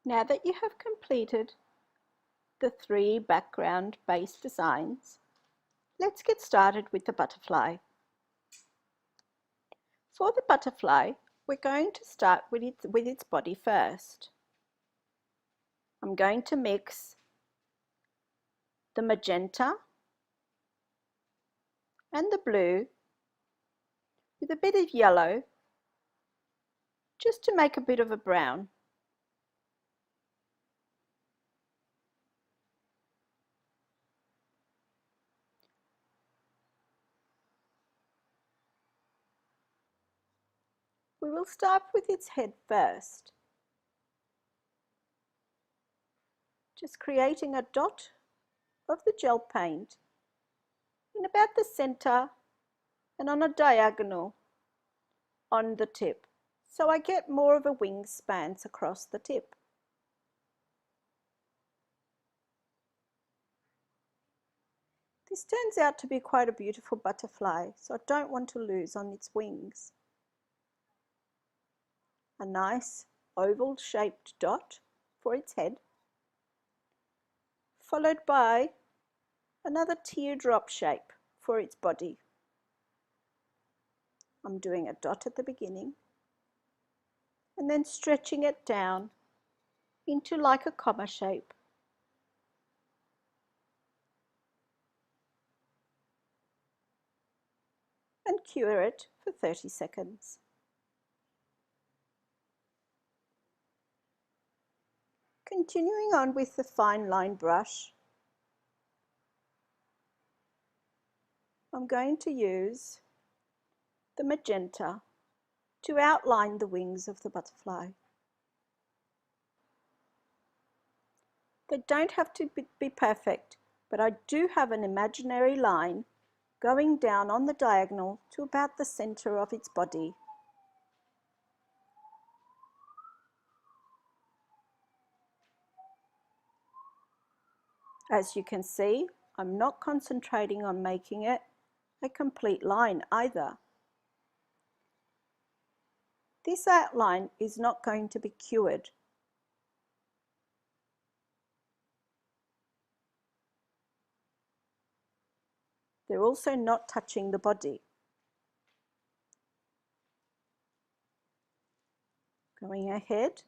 Now that you have completed the 3 background base designs, let's get started with the butterfly. For the butterfly, we're going to start with its body first. I'm going to mix the magenta and the blue with a bit of yellow just to make a bit of a brown. We will start with its head first, just creating a dot of the gel paint in about the center and on a diagonal on the tip, so I get more of a wingspan across the tip. This turns out to be quite a beautiful butterfly, so I don't want to lose on its wings. A nice oval shaped dot for its head, followed by another teardrop shape for its body. I'm doing a dot at the beginning and then stretching it down into like a comma shape. And cure it for 30 seconds. Continuing on with the fine line brush, I'm going to use the magenta to outline the wings of the butterfly. They don't have to be perfect, but I do have an imaginary line going down on the diagonal to about the center of its body. As you can see, I'm not concentrating on making it a complete line either. This outline is not going to be cured. They're also not touching the body. Going ahead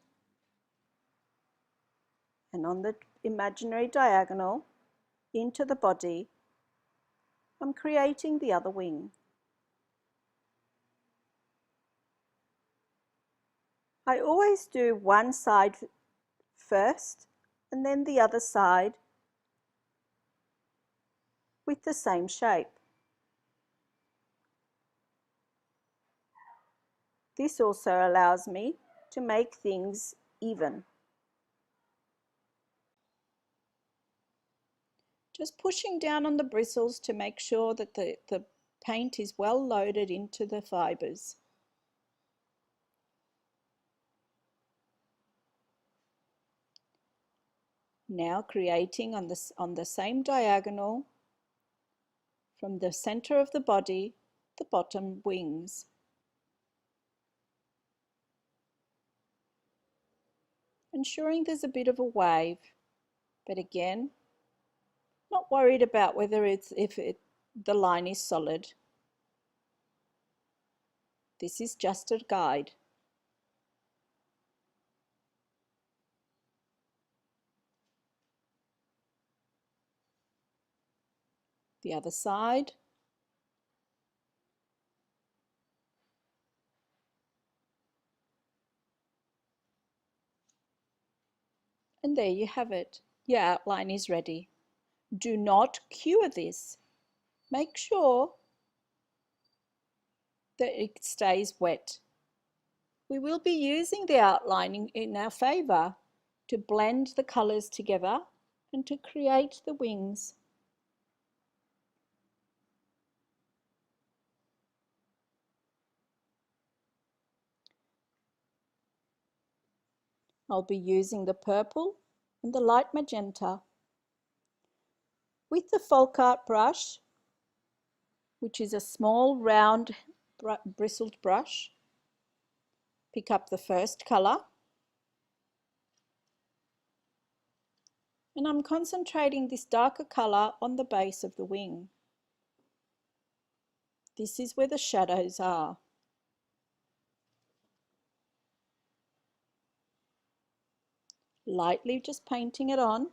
and on the imaginary diagonal into the body, I'm creating the other wing. I always do one side first and then the other side with the same shape. This also allows me to make things even. Just pushing down on the bristles to make sure that the paint is well loaded into the fibers. Now creating on the same diagonal from the center of the body, the bottom wings. Ensuring there's a bit of a wave, but again, not worried about whether the line is solid. This is just a guide. The other side. And there you have it. Your outline is ready. Do not cure this. Make sure that it stays wet. We will be using the outlining in our favor to blend the colors together and to create the wings. I'll be using the purple and the light magenta. With the folk art brush, which is a small round bristled brush, pick up the first color And I'm concentrating this darker colour on the base of the wing. This is where the shadows are. Lightly just painting it on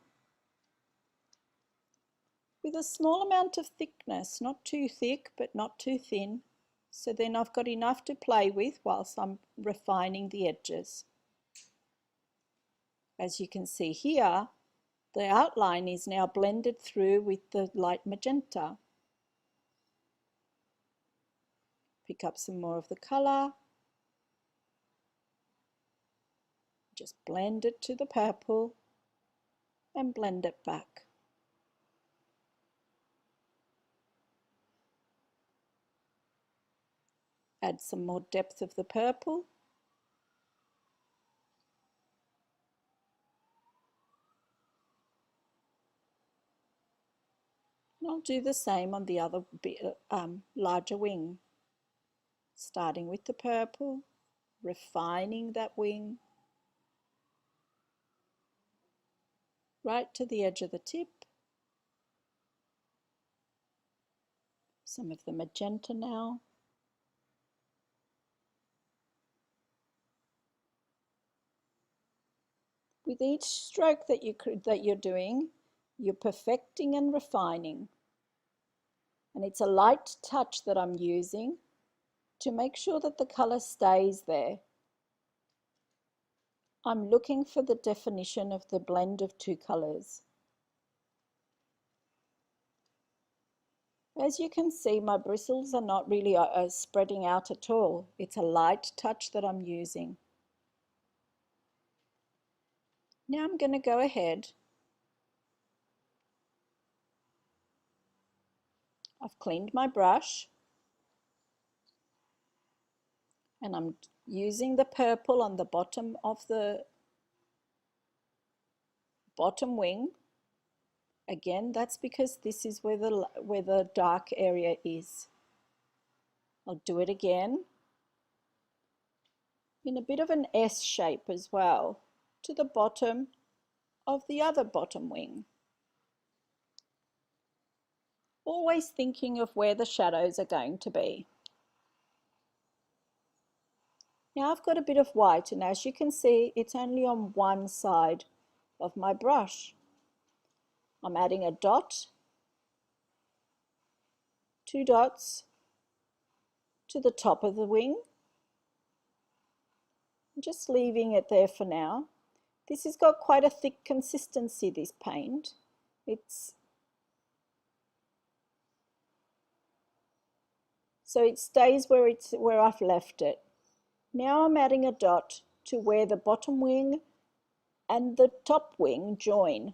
with a small amount of thickness, not too thick but not too thin, so then I've got enough to play with whilst I'm refining the edges. As you can see here, the outline is now blended through with the light magenta. Pick up some more of the colour, just blend it to the purple and blend it back. Add some more depth of the purple. And I'll do the same on the other larger wing, starting with the purple, refining that wing right to the edge of the tip. Some of the magenta now. With each stroke that you're doing, you're perfecting and refining. And it's a light touch that I'm using to make sure that the colour stays there. I'm looking for the definition of the blend of two colours. As you can see, my bristles are not really spreading out at all. It's a light touch that I'm using. Now I'm going to go ahead. I've cleaned my brush and I'm using the purple on the bottom of the bottom wing. Again, that's because this is where the dark area is. I'll do it again in a bit of an S shape as well to the bottom of the other bottom wing. Always thinking of where the shadows are going to be. Now I've got a bit of white, and as you can see, it's only on one side of my brush. I'm adding a dot, two dots to the top of the wing. I'm just leaving it there for now. This has got quite a thick consistency, this paint. So it stays where I've left it. Now I'm adding a dot to where the bottom wing and the top wing join.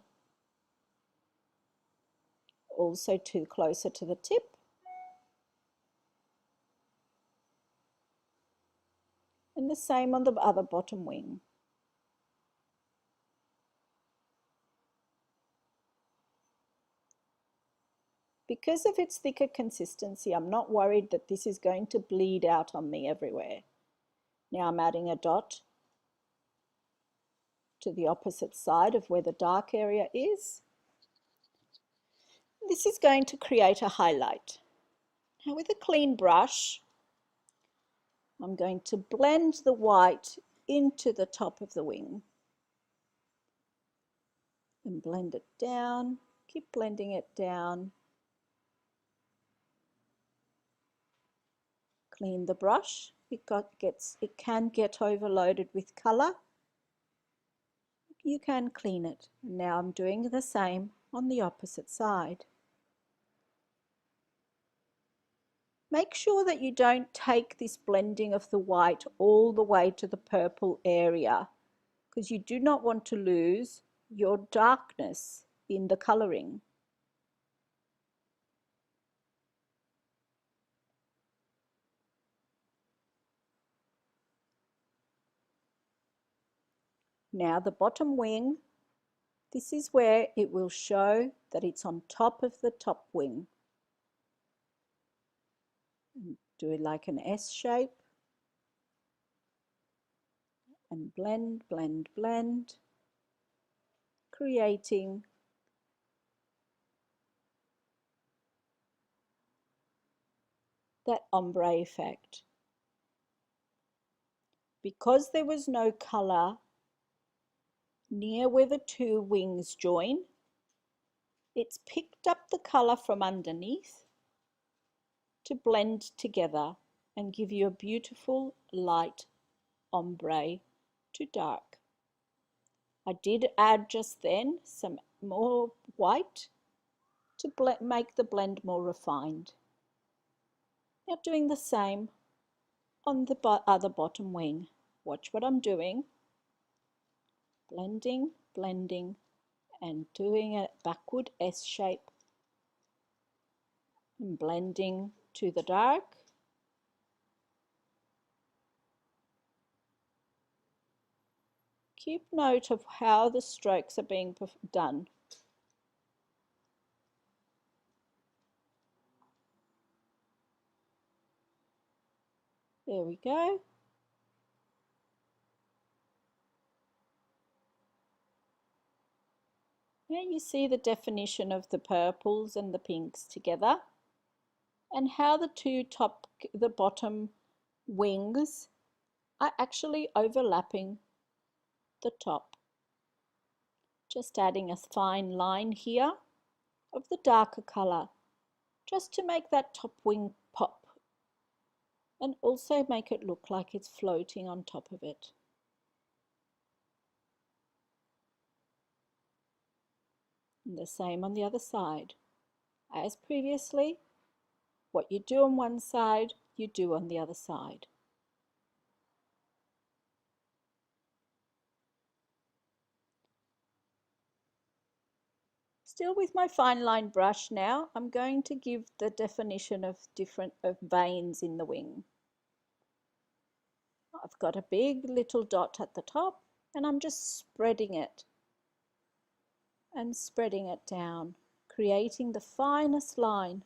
Also closer to the tip. And the same on the other bottom wing. Because of its thicker consistency, I'm not worried that this is going to bleed out on me everywhere. Now I'm adding a dot to the opposite side of where the dark area is. This is going to create a highlight. Now with a clean brush, I'm going to blend the white into the top of the wing. And blend it down, keep blending it down. Clean the brush. It can get overloaded with colour. You can clean it. Now I'm doing the same on the opposite side. Make sure that you don't take this blending of the white all the way to the purple area, because you do not want to lose your darkness in the colouring. Now the bottom wing, this is where it will show that it's on top of the top wing. And do it like an S shape. And blend, blend, blend, creating that ombre effect. Because there was no colour near where the two wings join, it's picked up the colour from underneath to blend together and give you a beautiful light ombre to dark. I did add just then some more white to make the blend more refined. Now doing the same on the other bottom wing. Watch what I'm doing. Blending, blending, and doing a backward S shape. And blending to the dark. Keep note of how the strokes are being done. There we go. Now you see the definition of the purples and the pinks together, and how the bottom wings are actually overlapping the top. Just adding a fine line here of the darker color, just to make that top wing pop, and also make it look like it's floating on top of it. And the same on the other side. As previously, what you do on one side, you do on the other side. Still with my fine line brush now, I'm going to give the definition of veins in the wing. I've got a big little dot at the top, and I'm just spreading it and spreading it down, creating the finest line.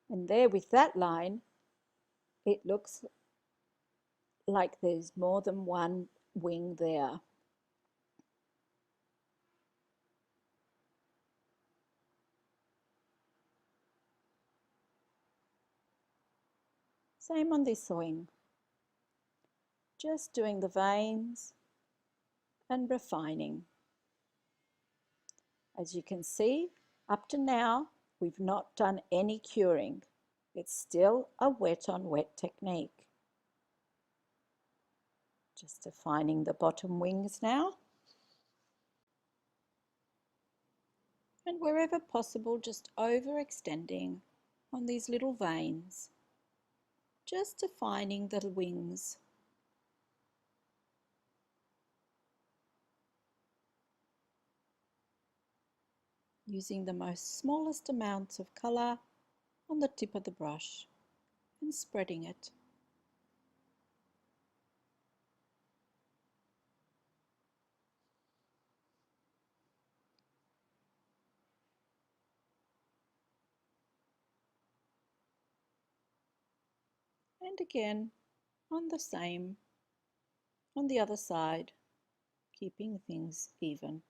And there with that line, it looks like there's more than one wing there. Same on this wing. Just doing the veins and refining. As you can see, up to now, we've not done any curing. It's still a wet on wet technique. Just defining the bottom wings now. And wherever possible, just overextending on these little veins. Just defining the wings. Using the most smallest amounts of colour on the tip of the brush and spreading it. And again on the other side, keeping things even.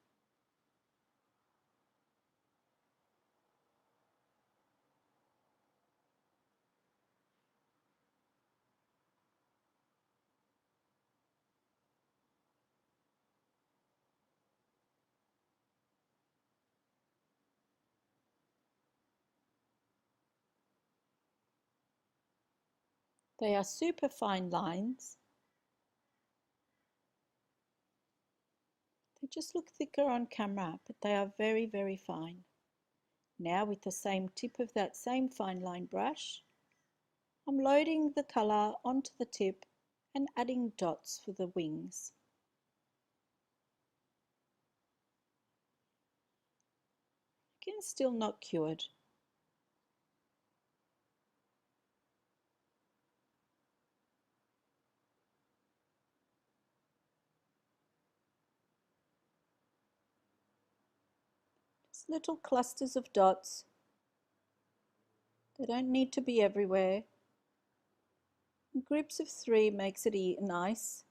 They are super fine lines. They just look thicker on camera, but they are very, very fine. Now with the same tip of that same fine line brush, I'm loading the colour onto the tip and adding dots for the wings. Again, still not cured. Just little clusters of dots. They don't need to be everywhere. Groups of 3 makes it nice.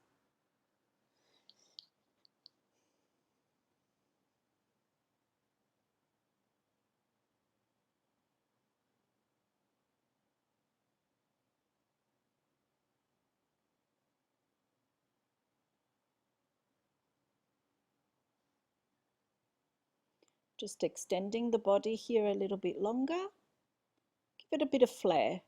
Just extending the body here a little bit longer. Give it a bit of flair.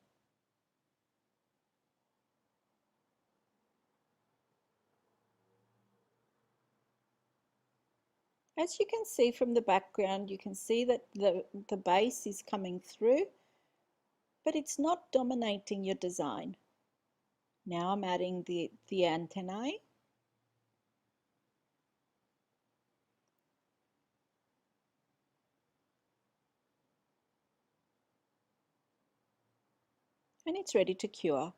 As you can see from the background, you can see that the base is coming through, but it's not dominating your design. Now I'm adding the antennae. And it's ready to cure.